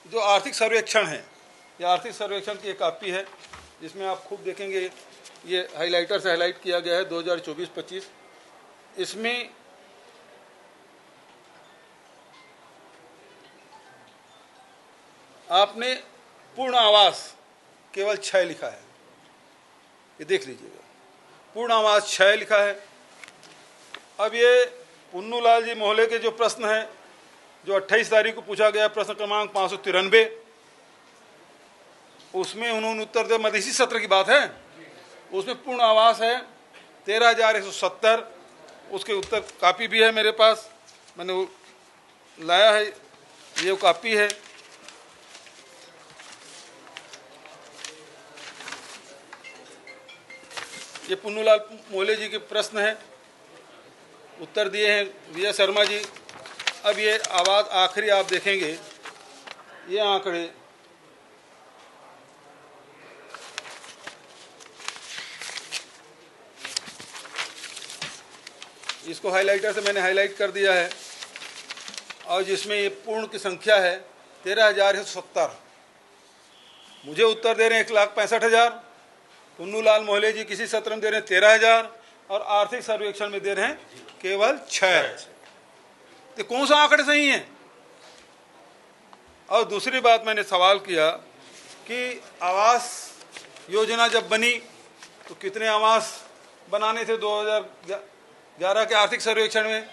जो आर्थिक सर्वेक्षण है, ये आर्थिक सर्वेक्षण की एक कॉपी है जिसमें आप खूब देखेंगे, ये हाइलाइटर से हाईलाइट किया गया है 2024-25। इसमें आपने पूर्ण आवास केवल 6 लिखा है, ये देख लीजिएगा, पूर्ण आवास 6 लिखा है। अब ये पुन्नूलाल जी मोहल्ले के जो प्रश्न है, जो 28 तारीख को पूछा गया, प्रश्न क्रमांक 593, उसमें उन्होंने उत्तर दिया, मधेसी सत्र की बात है, उसमें पूर्ण आवास है 13,170। उसके उत्तर कापी भी है मेरे पास, मैंने वो लाया है, ये कापी है। ये पुन्नूलाल मोहल्ले जी के प्रश्न है, उत्तर दिए हैं विजय शर्मा जी। अब ये आवाज आखिरी आप देखेंगे, ये आंकड़े इसको हाइलाइटर से मैंने हाईलाइट कर दिया है, और जिसमें ये पूर्ण की संख्या है 13,170। मुझे उत्तर दे रहे हैं 1,65,000, पुन्नूलाल मोहल्ले जी किसी सत्र में दे रहे हैं 13,000, और आर्थिक सर्वेक्षण में दे रहे हैं केवल 6। तो कौन सा आंकड़े सही हैं? और दूसरी बात, मैंने सवाल किया कि आवास योजना जब बनी तो कितने आवास बनाने थे 2011 के आर्थिक सर्वेक्षण में,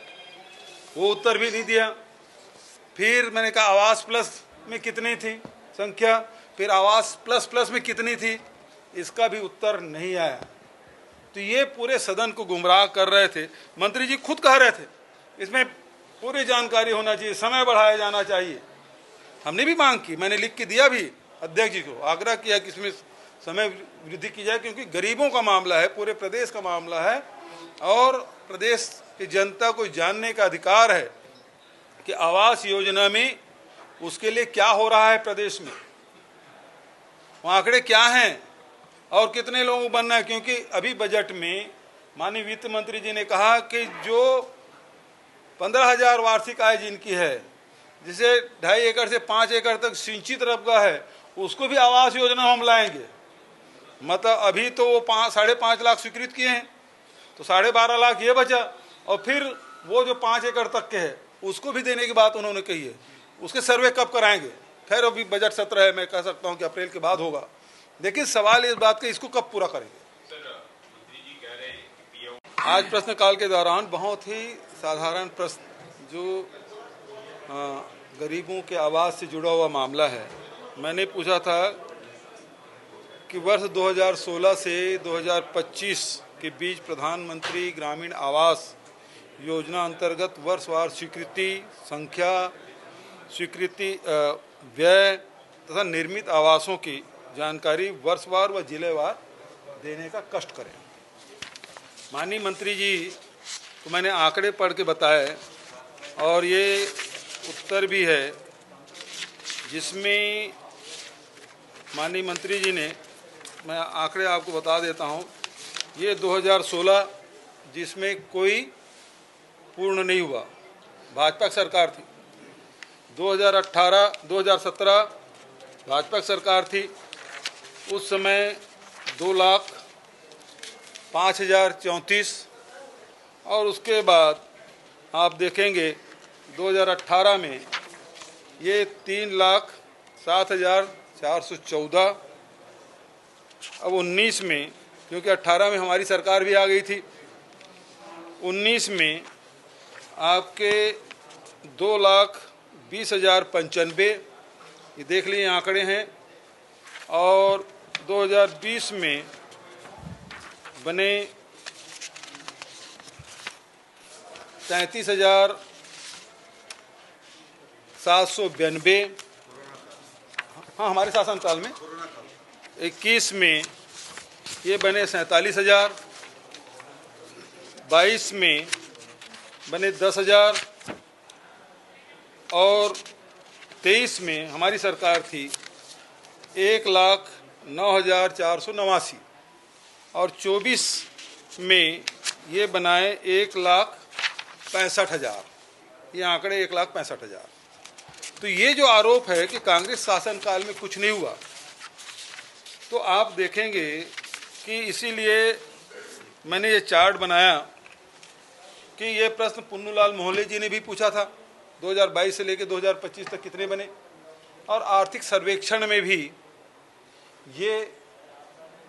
वो उत्तर भी नहीं दिया। फिर मैंने कहा आवास प्लस में कितनी थी संख्या, फिर आवास प्लस प्लस में कितनी थी, इसका भी उत्तर नहीं आया। तो ये पूरे सदन को गुमराह कर रहे थे। मंत्री जी खुद कह रहे थे इसमें पूरी जानकारी होना चाहिए, समय बढ़ाया जाना चाहिए। हमने भी मांग की, मैंने लिख के दिया भी अध्यक्ष जी को, आग्रह किया कि इसमें समय वृद्धि की जाए, क्योंकि गरीबों का मामला है, पूरे प्रदेश का मामला है, और प्रदेश की जनता को जानने का अधिकार है कि आवास योजना में उसके लिए क्या हो रहा है प्रदेश में, वो आंकड़े क्या हैं और कितने लोगों को बनना है। क्योंकि अभी बजट में माननीय वित्त मंत्री जी ने कहा कि जो 15,000 वार्षिक आय जिनकी है, जिसे 2.5 एकड़ से 5 एकड़ तक सिंचित रकबा है, उसको भी आवास योजना हम लाएंगे। मतलब अभी तो वो 5.5 लाख स्वीकृत किए हैं, तो 12.5 लाख ये बचा, और फिर वो जो 5 एकड़ तक के है उसको भी देने की बात उन्होंने कही है। उसके सर्वे कब कराएंगे? खैर अभी बजट सत्र है, मैं कह सकता हूँ कि अप्रैल के बाद होगा, लेकिन सवाल इस बात का, इसको कब पूरा करेंगे? आज प्रश्नकाल के दौरान बहुत ही साधारण प्रश्न, जो गरीबों के आवास से जुड़ा हुआ मामला है, मैंने पूछा था कि वर्ष 2016 से 2025 के बीच प्रधानमंत्री ग्रामीण आवास योजना अंतर्गत वर्षवार स्वीकृति संख्या, स्वीकृति व्यय तथा निर्मित आवासों की जानकारी वर्षवार व जिलेवार देने का कष्ट करें। माननीय मंत्री जी को मैंने आंकड़े पढ़ के बताए, और ये उत्तर भी है जिसमें माननीय मंत्री जी ने, मैं आंकड़े आपको बता देता हूँ, ये 2016 जिसमें कोई पूर्ण नहीं हुआ, भाजपा की सरकार थी। 2017 भाजपा की सरकार थी, उस समय 2,05,034, और उसके बाद आप देखेंगे 2018 में ये 3,07,414। अब 19 में, क्योंकि 18 में हमारी सरकार भी आ गई थी, 19 में आपके 2,20,095, ये देख लीजिए आंकड़े हैं, और 2020 में बने 33,792। हाँ, हमारे शासनकाल में 21 में ये बने 47,000, 22 में बने 10,000, और 23 में हमारी सरकार थी 1,09,489, और 24 में ये बनाए 1,65,000। ये आंकड़े 1,65,000। तो ये जो आरोप है कि कांग्रेस शासनकाल में कुछ नहीं हुआ, तो आप देखेंगे कि इसीलिए मैंने ये चार्ट बनाया कि ये प्रश्न पुन्नूलाल मोहल्ले जी ने भी पूछा था 2022 से लेकर 2025 तक कितने बने, और आर्थिक सर्वेक्षण में भी ये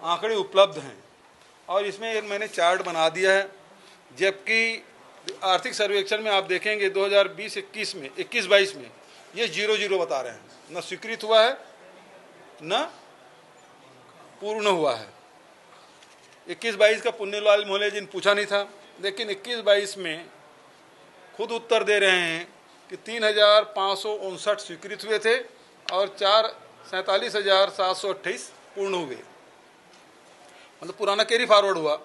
आंकड़े उपलब्ध हैं और इसमें एक मैंने चार्ट बना दिया है। जबकि आर्थिक सर्वेक्षण में आप देखेंगे 2020-21 में 21-22 में ये 0-0 बता रहे हैं, न स्वीकृत हुआ है न पूर्ण हुआ है। 21-22 का पुन्नूलाल मोहल्ले जी ने पूछा नहीं था, लेकिन 21-22 में खुद उत्तर दे रहे हैं कि 3,559 स्वीकृत हुए थे और 47,728 पूर्ण हुए, मतलब पुराना कैरी फॉरवर्ड हुआ।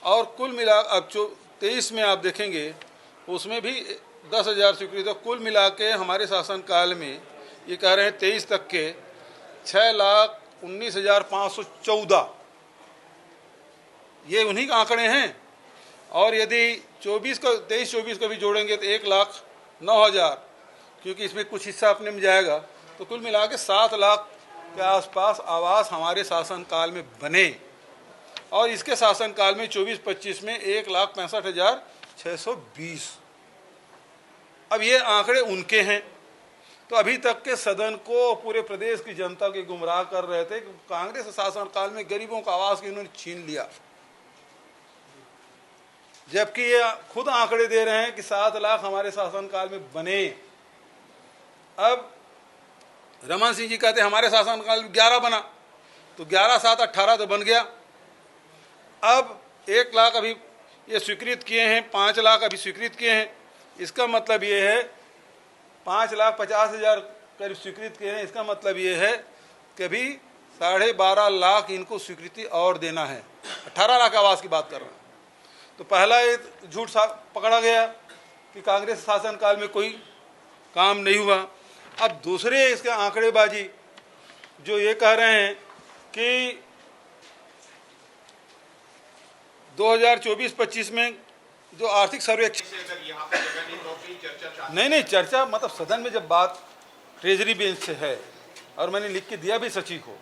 और कुल मिला अब जो 23 में आप देखेंगे उसमें भी 10,000 स्वीकृत है। कुल मिला के हमारे शासनकाल में ये कह रहे हैं 23 तक के 6,19,514 ये उन्हीं के आंकड़े हैं। और यदि 23-24 को भी जोड़ेंगे तो 1,09,000, क्योंकि इसमें कुछ हिस्सा अपने में जाएगा, तो कुल मिला के 7 लाख के आसपास आवास हमारे शासनकाल में बने। और इसके शासनकाल में 24-25 में 1,65,620। अब ये आंकड़े उनके हैं। तो अभी तक के सदन को पूरे प्रदेश की जनता के गुमराह कर रहे थे कि कांग्रेस शासनकाल में गरीबों का आवास इन्होंने छीन लिया, जबकि ये खुद आंकड़े दे रहे हैं कि 7 लाख हमारे शासनकाल में बने। अब रमन सिंह जी कहते हैं हमारे शासनकाल में 11 बना, तो 11-7 18 तो बन गया। अब 1 लाख अभी ये स्वीकृत किए हैं, 5 लाख अभी स्वीकृत किए हैं। इसका मतलब ये है 5,50,000 करीब स्वीकृत किए हैं। इसका मतलब ये है कि अभी 12.5 लाख इनको स्वीकृति और देना है। 18 लाख आवास की बात कर रहे हैं। तो पहला ये झूठ पकड़ा गया कि कांग्रेस शासनकाल में कोई काम नहीं हुआ। अब दूसरे इसके आंकड़ेबाजी जो ये कह रहे हैं कि 2024-25 में जो आर्थिक सर्वेक्षण नहीं चर्चा, मतलब सदन में जब बात ट्रेजरी बेंच से है और मैंने लिख के दिया भी सचिव को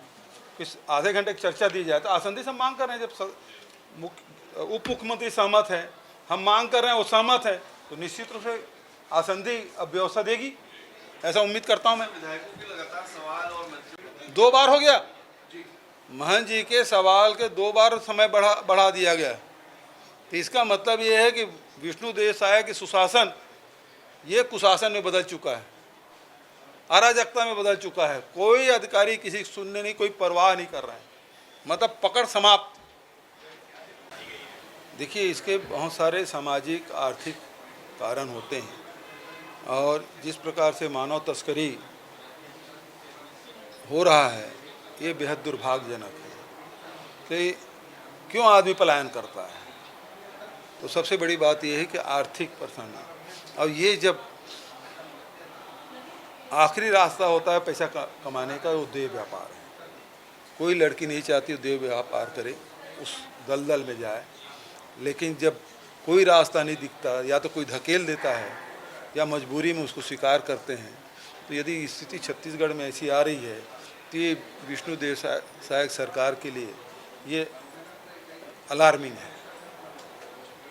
कि आधे घंटे की चर्चा दी जाए, तो आसंदी से मांग कर रहे हैं। जब उप मुख्यमंत्री सहमत है, हम मांग कर रहे हैं, वो सहमत है, तो निश्चित रूप से आसंदी अब व्यवस्था देगी, ऐसा उम्मीद करता हूं मैं। विधायकों के लगातार सवाल और 2 बार हो गया महंत जी के सवाल के 2 बार समय बढ़ा दिया गया। तो इसका मतलब ये है कि विष्णुदेव साय की सुशासन ये कुशासन में बदल चुका है, अराजकता में बदल चुका है। कोई अधिकारी किसी की सुनने नहीं, कोई परवाह नहीं कर रहे हैं, मतलब पकड़ समाप्त। देखिए, इसके बहुत सारे सामाजिक आर्थिक कारण होते हैं और जिस प्रकार से मानव तस्करी हो रहा है ये बेहद दुर्भाग्यजनक है कि क्यों आदमी पलायन करता है। तो सबसे बड़ी बात यह है कि आर्थिक परेशानी, और ये जब आखिरी रास्ता होता है पैसा कमाने का, वो देह व्यापार है। कोई लड़की नहीं चाहती देह व्यापार करे, उस दलदल में जाए, लेकिन जब कोई रास्ता नहीं दिखता, या तो कोई धकेल देता है या मजबूरी में उसको स्वीकार करते हैं। तो यदि स्थिति छत्तीसगढ़ में ऐसी आ रही है तो ये विष्णुदेव साय सरकार के लिए ये अलार्मिंग है,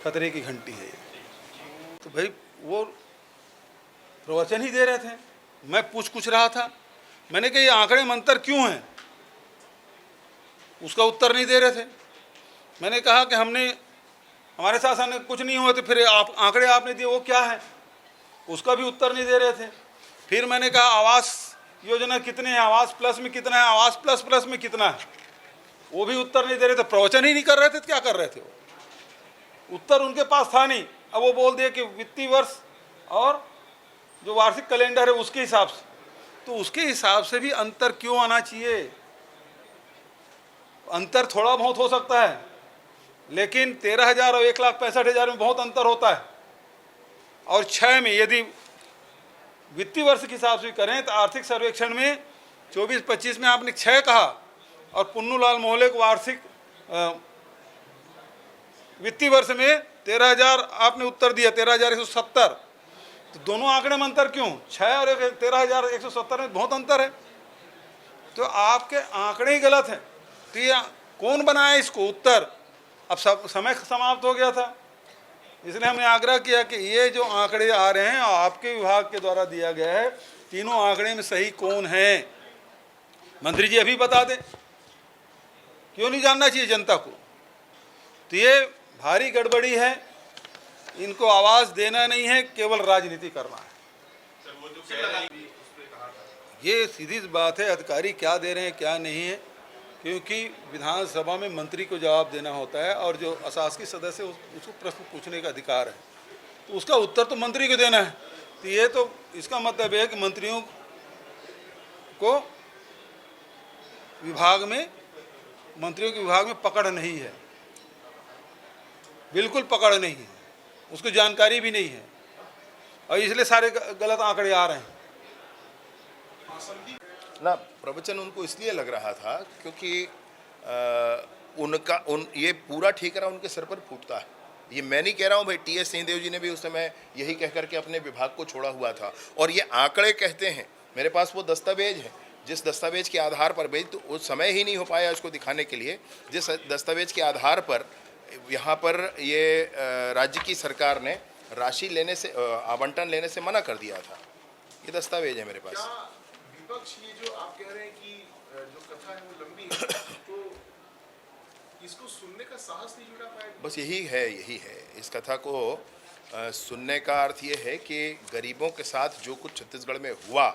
खतरे की घंटी है। तो भाई वो प्रवचन ही दे रहे थे, मैं पूछ रहा था, मैंने कहा ये आंकड़े मंतर क्यों हैं, उसका उत्तर नहीं दे रहे थे। मैंने कहा कि हमारे शासन में कुछ नहीं हुआ, तो फिर आप आंकड़े आपने दिए वो क्या है, उसका भी उत्तर नहीं दे रहे थे। फिर मैंने कहा आवास योजना कितने हैं, आवास प्लस में कितना है, आवास प्लस प्लस में कितना है, वो भी उत्तर नहीं दे रहे थे। प्रवचन ही नहीं कर रहे थे तो क्या कर रहे थे, वो उत्तर उनके पास था नहीं। अब वो बोल दिए कि वित्तीय वर्ष और जो वार्षिक कैलेंडर है उसके हिसाब से, तो उसके हिसाब से भी अंतर क्यों आना चाहिए। अंतर थोड़ा बहुत हो सकता है, लेकिन 13,000 और 1,65,000 में बहुत अंतर होता है। और 6 में यदि वित्तीय वर्ष के हिसाब से करें तो आर्थिक सर्वेक्षण में 24-25 में आपने 6 कहा, और पुन्नूलाल मोहल्ले को वार्षिक वित्तीय वर्ष में 13,000 आपने उत्तर दिया, 13,170। तो दोनों आंकड़े में अंतर क्यों? 6 और 13,170 में बहुत अंतर है। तो आपके आंकड़े ही गलत हैं। तो ये कौन बनाया इसको? उत्तर। अब सब समय समाप्त हो गया था, इसलिए हमने आग्रह किया कि ये जो आंकड़े आ रहे हैं आपके विभाग के द्वारा दिया गया है, तीनों आंकड़े में सही कौन है? मंत्री जी अभी बता दें। क्यों नहीं जानना चाहिए जनता को? तो ये भारी गड़बड़ी है, इनको आवाज़ देना नहीं है, केवल राजनीति करना है। ये सीधी बात है, अधिकारी क्या दे रहे हैं क्या नहीं है, क्योंकि विधानसभा में मंत्री को जवाब देना होता है और जो अशासकीय सदस्य उसको प्रश्न पूछने का अधिकार है, तो उसका उत्तर तो मंत्री को देना है। तो ये तो इसका मतलब है कि मंत्रियों को विभाग में, मंत्रियों के विभाग में पकड़ नहीं है, बिल्कुल पकड़ नहीं है, उसको जानकारी भी नहीं है, और इसलिए सारे गलत आंकड़े आ रहे हैं ना। प्रवचन उनको इसलिए लग रहा था क्योंकि ये पूरा ठेकरा उनके सर पर फूटता है। ये मैं नहीं कह रहा हूँ भाई, टीएस सिंहदेव जी ने भी उस समय यही कह करके अपने विभाग को छोड़ा हुआ था। और ये आंकड़े कहते हैं, मेरे पास वो दस्तावेज है, जिस दस्तावेज के आधार पर भाई, तो उस समय ही नहीं हो पाया उसको दिखाने के लिए, जिस दस्तावेज के आधार पर यहाँ पर ये राज्य की सरकार ने राशि लेने से, आवंटन लेने से मना कर दिया था। ये दस्तावेज है मेरे पास। विपक्ष ये जो आप कह रहे हैं कि जो कथा है वो लंबी है, तो इसको सुनने का साहस नहीं जुटा पाएगा? बस यही है इस कथा को सुनने का अर्थ ये है कि गरीबों के साथ जो कुछ छत्तीसगढ़ में हुआ,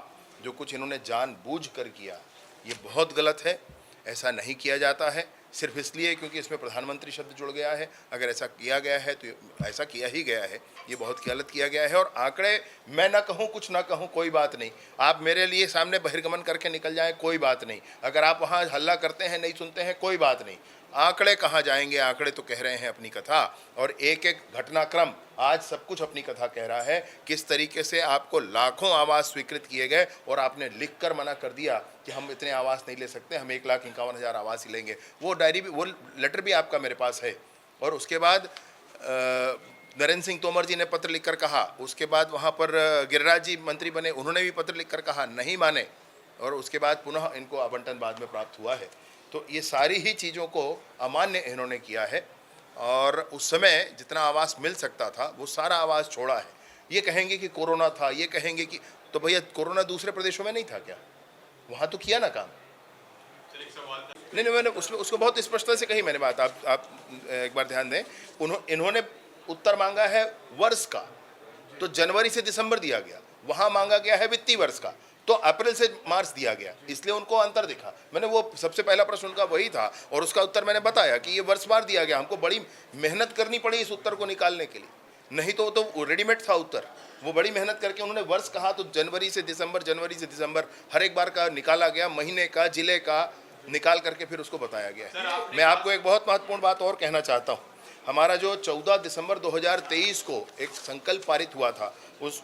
जो कुछ इन्होंने जानबूझ कर किया, ये बहुत गलत है। ऐसा नहीं किया जाता है सिर्फ इसलिए क्योंकि इसमें प्रधानमंत्री शब्द जुड़ गया है। अगर ऐसा किया गया है तो ऐसा किया ही गया है, ये बहुत गलत किया गया है। और आंकड़े मैं ना कहूँ, कुछ ना कहूँ, कोई बात नहीं। आप मेरे लिए सामने बहिर्गमन करके निकल जाएं, कोई बात नहीं। अगर आप वहाँ हल्ला करते हैं, नहीं सुनते हैं, कोई बात नहीं। आंकड़े कहाँ जाएंगे? आंकड़े तो कह रहे हैं अपनी कथा, और एक एक घटनाक्रम आज सब कुछ अपनी कथा कह रहा है। किस तरीके से आपको लाखों आवास स्वीकृत किए गए और आपने लिखकर मना कर दिया कि हम इतने आवास नहीं ले सकते, हम 1,51,000 आवास ही लेंगे। वो डायरी भी, वो लेटर भी आपका मेरे पास है। और उसके बाद नरेंद्र सिंह तोमर जी ने पत्र लिखकर कहा, उसके बाद वहाँ पर गिरिराज जी मंत्री बने, उन्होंने भी पत्र लिखकर कहा, नहीं माने, और उसके बाद पुनः इनको आवंटन बाद में प्राप्त हुआ है। तो ये सारी ही चीज़ों को अमान्य इन्होंने किया है, और उस समय जितना आवास मिल सकता था वो सारा आवास छोड़ा है। ये कहेंगे कि कोरोना था, ये कहेंगे कि, तो भैया कोरोना दूसरे प्रदेशों में नहीं था क्या? वहाँ तो किया ना काम। नहीं, मैंने उसको बहुत स्पष्टता से कही मैंने बात। आप एक बार ध्यान दें, इन्होंने उत्तर मांगा है वर्ष का, तो जनवरी से दिसंबर दिया गया। वहाँ मांगा गया है वित्तीय वर्ष का, तो अप्रैल से मार्च दिया गया, इसलिए उनको अंतर दिखा। मैंने वो सबसे पहला प्रश्न उनका वही था, और उसका उत्तर मैंने बताया कि ये वर्षवार दिया गया। हमको बड़ी मेहनत करनी पड़ी इस उत्तर को निकालने के लिए, नहीं तो रेडीमेड था उत्तर। वो बड़ी मेहनत करके उन्होंने वर्ष कहा, तो जनवरी से दिसंबर हर एक बार का निकाला गया, महीने का, जिले का निकाल करके फिर उसको बताया गया। मैं आपको एक बहुत महत्वपूर्ण बात और कहना चाहता हूँ। हमारा जो 14 दिसंबर 2023 को एक संकल्प पारित हुआ था, उस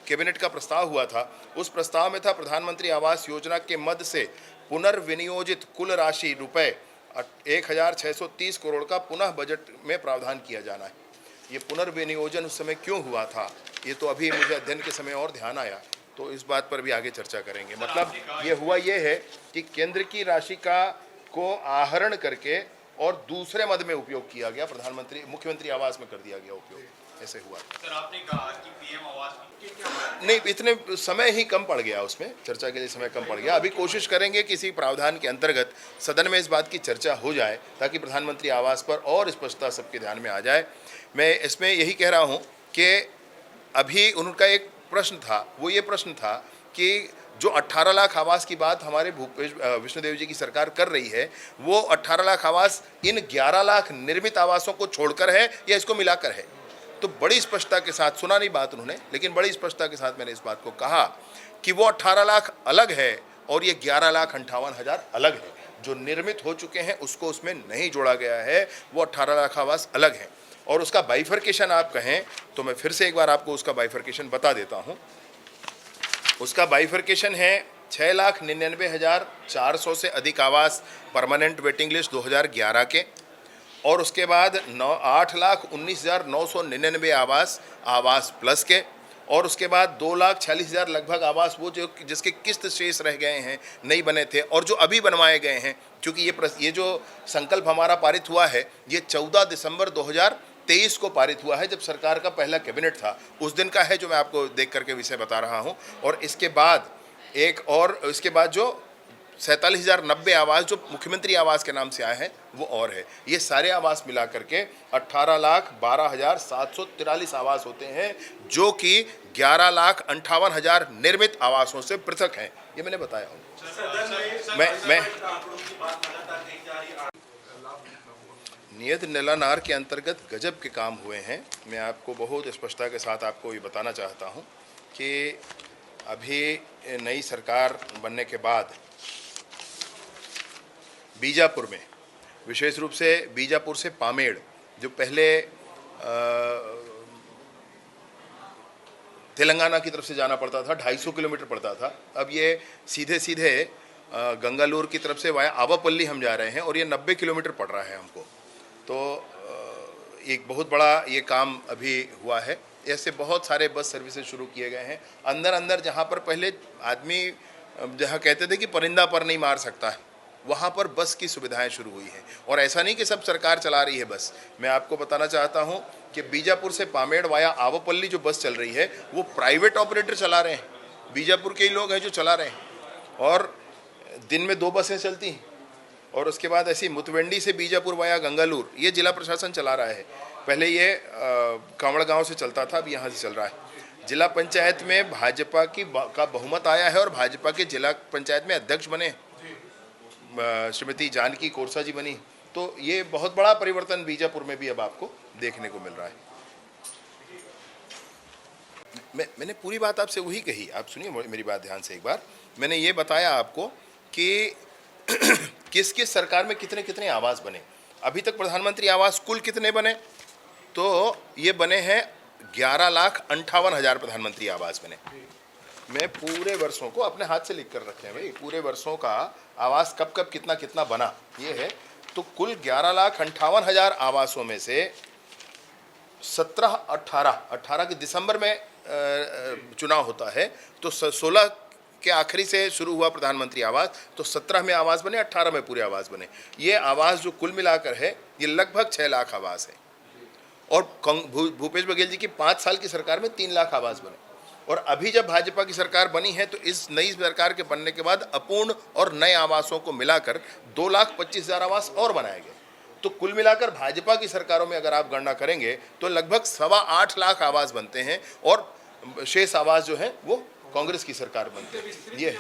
कैबिनेट का प्रस्ताव हुआ था, उस प्रस्ताव में था प्रधानमंत्री आवास योजना के मद से पुनर्विनियोजित कुल राशि रुपए 1,630 करोड़ का पुनः बजट में प्रावधान किया जाना है। ये पुनर्विनियोजन उस समय क्यों हुआ था, ये तो अभी मुझे अध्ययन के समय और ध्यान आया, तो इस बात पर भी आगे चर्चा करेंगे। मतलब ये हुआ ये है कि केंद्र की राशि को आहरण करके और दूसरे मद में उपयोग किया गया, मुख्यमंत्री आवास में कर दिया गया उपयोग, ऐसे हुआ। सर आपने कहा कि पीएम आवास नहीं, इतने समय ही कम पड़ गया, उसमें चर्चा के लिए समय कम पड़ गया। अभी कोशिश करेंगे किसी प्रावधान के अंतर्गत सदन में इस बात की चर्चा हो जाए, ताकि प्रधानमंत्री आवास पर और स्पष्टता सबके ध्यान में आ जाए। मैं इसमें यही कह रहा हूँ कि अभी उनका एक प्रश्न था, वो ये प्रश्न था कि जो 18 लाख आवास की बात हमारे भूपेश विष्णुदेव जी की सरकार कर रही है, वो 18 लाख आवास इन 11 लाख निर्मित आवासों को छोड़कर है या इसको मिलाकर है? तो बड़ी स्पष्टता के साथ, सुना नहीं बात उन्होंने, लेकिन बड़ी स्पष्टता के साथ मैंने इस बात को कहा कि वो 18 लाख अलग है और ये 11,58,000 अलग है। जो निर्मित हो चुके हैं उसको उसमें नहीं जोड़ा गया है, वो 18 लाख आवास अलग है। और उसका बाइफर्केशन आप कहें तो मैं फिर से एक बार आपको उसका बाइफर्केशन बता देता हूँ। उसका बाइफर्केशन है 6,99,400 से अधिक आवास परमानेंट वेटिंग लिस्ट 2011 के, और उसके बाद 8,19,999 आवास आवास प्लस के, और उसके बाद 2,46,000 लगभग आवास वो जो जिसके किस्त शेष रह गए हैं, नहीं बने थे और जो अभी बनवाए गए हैं। क्योंकि ये जो संकल्प हमारा पारित हुआ है ये 14 दिसंबर 2023 को पारित हुआ है, जब सरकार का पहला कैबिनेट था, उस दिन का है जो मैं आपको देख करके विषय बता रहा हूँ। और इसके बाद इसके बाद जो 47,090 आवास जो मुख्यमंत्री आवास के नाम से आए हैं वो और है। ये सारे आवास मिला करके 18,12,743 आवास होते हैं, जो कि 11,58,000 निर्मित आवासों से पृथक हैं। ये मैंने बताया हूँ। मैं नियत निलानार के अंतर्गत गजब के काम हुए हैं। मैं आपको बहुत स्पष्टता के साथ आपको ये बताना चाहता हूँ कि अभी नई सरकार बनने के बाद बीजापुर में, विशेष रूप से बीजापुर से पामेड़, जो पहले तेलंगाना की तरफ से जाना पड़ता था, 250 किलोमीटर पड़ता था, अब ये सीधे सीधे गंगालूर की तरफ से वाया आवापल्ली हम जा रहे हैं और ये 90 किलोमीटर पड़ रहा है हमको। तो एक बहुत बड़ा ये काम अभी हुआ है। ऐसे बहुत सारे बस सर्विसेज शुरू किए गए हैं। अंदर जहाँ पर पहले आदमी जहाँ कहते थे कि परिंदा पर नहीं मार सकता है, वहाँ पर बस की सुविधाएं शुरू हुई हैं। और ऐसा नहीं कि सब सरकार चला रही है बस। मैं आपको बताना चाहता हूँ कि बीजापुर से पामेड़ वाया आवापल्ली जो बस चल रही है वो प्राइवेट ऑपरेटर चला रहे हैं, बीजापुर के ही लोग हैं जो चला रहे हैं, और दिन में 2 बसें चलती हैं। और उसके बाद ऐसी मुतवेंडी से बीजापुर वाया गंगालूर ये जिला प्रशासन चला रहा है। पहले ये कांवड़ गांव से चलता था, अब यहाँ से चल रहा है। जिला पंचायत में भाजपा का बहुमत आया है और भाजपा के जिला पंचायत में अध्यक्ष बने श्रीमती जानकी कोरसा जी बनी। तो ये बहुत बड़ा परिवर्तन बीजापुर में भी अब आपको देखने को मिल रहा है। मैंने पूरी बात आपसे वही कही, आप सुनिए मेरी बात ध्यान से एक बार। मैंने ये बताया आपको कि किस किस सरकार में कितने कितने आवास बने। अभी तक प्रधानमंत्री आवास कुल कितने बने, तो ये बने हैं 11,58,000 प्रधानमंत्री आवास बने। मैं पूरे वर्षों को अपने हाथ से लिख कर रखे हैं भाई, पूरे वर्षों का आवास कब कब कितना कितना बना ये है। तो कुल 11,58,000 आवासों में से 18 के दिसंबर में चुनाव होता है, तो 16 के आखिरी से शुरू हुआ प्रधानमंत्री आवास, तो 17 में आवास बने, 18 में पूरे आवास बने। ये आवास जो कुल मिलाकर है ये लगभग 6 लाख आवास है। और भूपेश बघेल जी की 5 साल की सरकार में 3 लाख आवास बने। और अभी जब भाजपा की सरकार बनी है तो इस नई सरकार के बनने के बाद अपूर्ण और नए आवासों को मिलाकर 2,25,000 आवास और बनाए गए। तो कुल मिलाकर भाजपा की सरकारों में अगर आप गणना करेंगे तो लगभग 8.25 लाख आवास बनते हैं, और शेष आवास जो है वो कांग्रेस की सरकार बनते हैं। ये